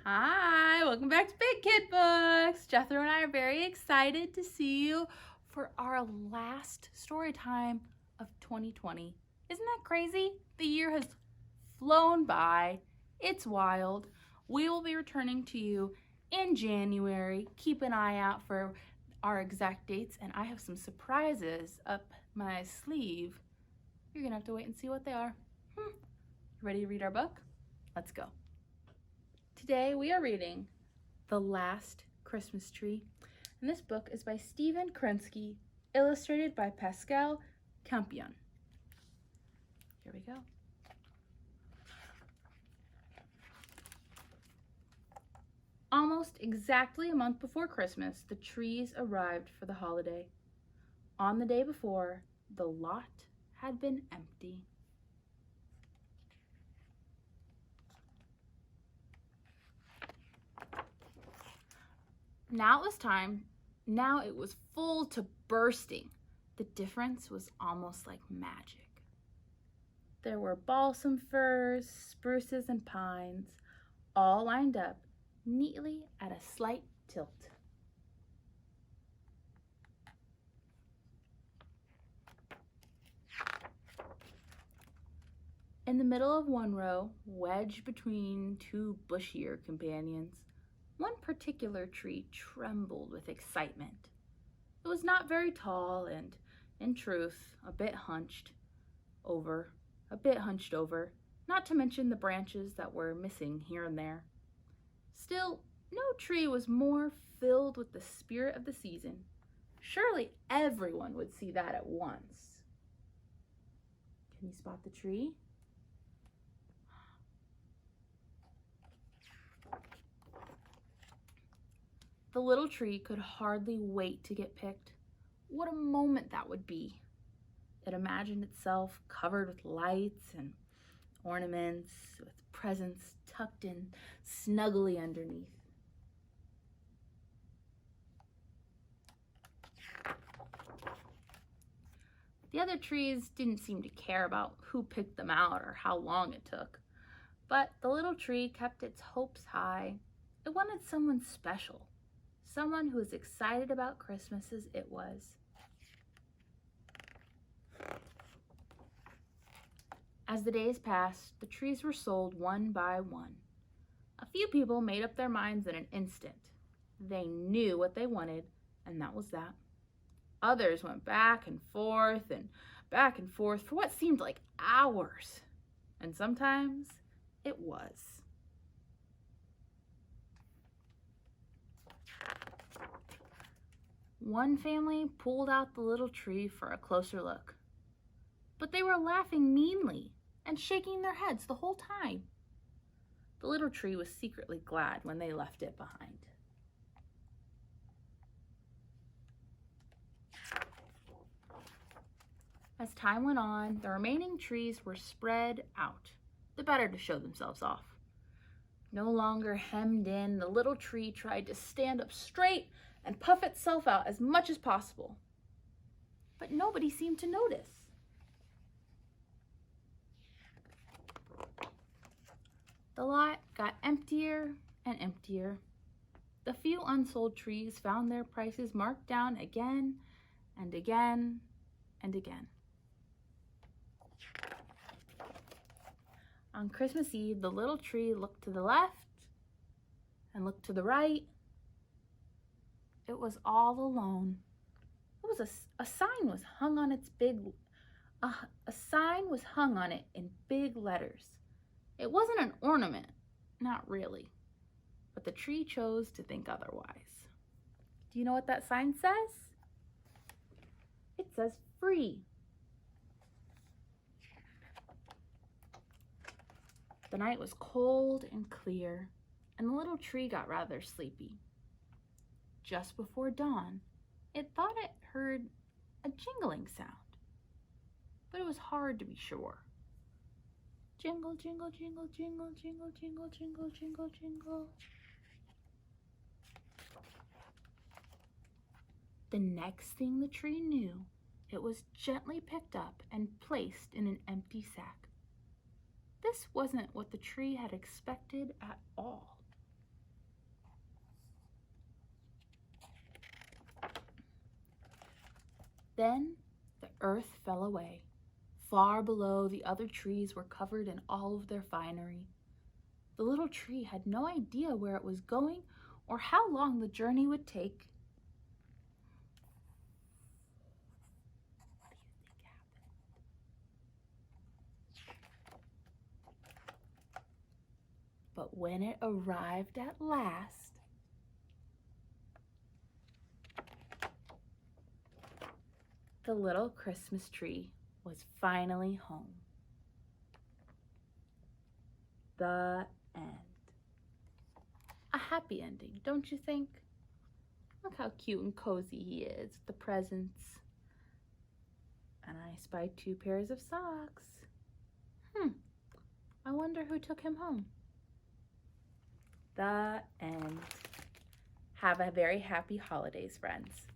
Hi, welcome back to Big Kid Books. Jethro and I are very excited to see you for our last story time of 2020. Isn't that crazy? The year has flown by. It's wild. We will be returning to you in January. Keep an eye out for our exact dates, and I have some surprises up my sleeve. You're gonna have to wait and see what they are. You ready to read our book? Let's go. Today we are reading The Last Christmas Tree, and this book is by Stephen Kerensky, illustrated by Pascal Campion. Here we go. Almost exactly a month before Christmas, the trees arrived for the holiday. On the day before, the lot had been empty. Now it was time. Now it was full to bursting. The difference was almost like magic. There were balsam firs, spruces, and pines, all lined up neatly at a slight tilt. In the middle of one row, wedged between two bushier companions, one particular tree trembled with excitement. It was not very tall and, in truth, a bit hunched over, not to mention the branches that were missing here and there. Still, no tree was more filled with the spirit of the season. Surely everyone would see that at once. Can you spot the tree? The little tree could hardly wait to get picked. What a moment that would be! It imagined itself covered with lights and ornaments, with presents tucked in snugly underneath. The other trees didn't seem to care about who picked them out or how long it took, but the little tree kept its hopes high. It wanted someone special, someone who was excited about Christmas as it was. As the days passed, the trees were sold one by one. A few people made up their minds in an instant. They knew what they wanted, and that was that. Others went back and forth for what seemed like hours, and sometimes it was. One family pulled out the little tree for a closer look, but they were laughing meanly and shaking their heads the whole time. The little tree was secretly glad when they left it behind. As time went on, the remaining trees were spread out, the better to show themselves off. No longer hemmed in, the little tree tried to stand up straight and puff itself out as much as possible. But nobody seemed to notice. The lot got emptier and emptier. The few unsold trees found their prices marked down again and again and again. On Christmas Eve, the little tree looked to the left and looked to the right. It was all alone. It was a sign was hung on its a sign was hung on it in big letters. It wasn't an ornament, not really, but the tree chose to think otherwise. Do you know what that sign says? It says free. The night was cold and clear, and the little tree got rather sleepy. Just before dawn, it thought it heard a jingling sound, but it was hard to be sure. Jingle, jingle, jingle, jingle, jingle, jingle, jingle, jingle, jingle. The next thing the tree knew, it was gently picked up and placed in an empty sack. This wasn't what the tree had expected at all. Then the earth fell away. Far below, the other trees were covered in all of their finery. The little tree had no idea where it was going or how long the journey would take. What do you think happened? But when it arrived at last, the little Christmas tree was finally home. The end. A happy ending, don't you think? Look how cute and cozy he is with the presents. And I spied 2 pairs of socks. I wonder who took him home. The end. Have a very happy holidays, friends.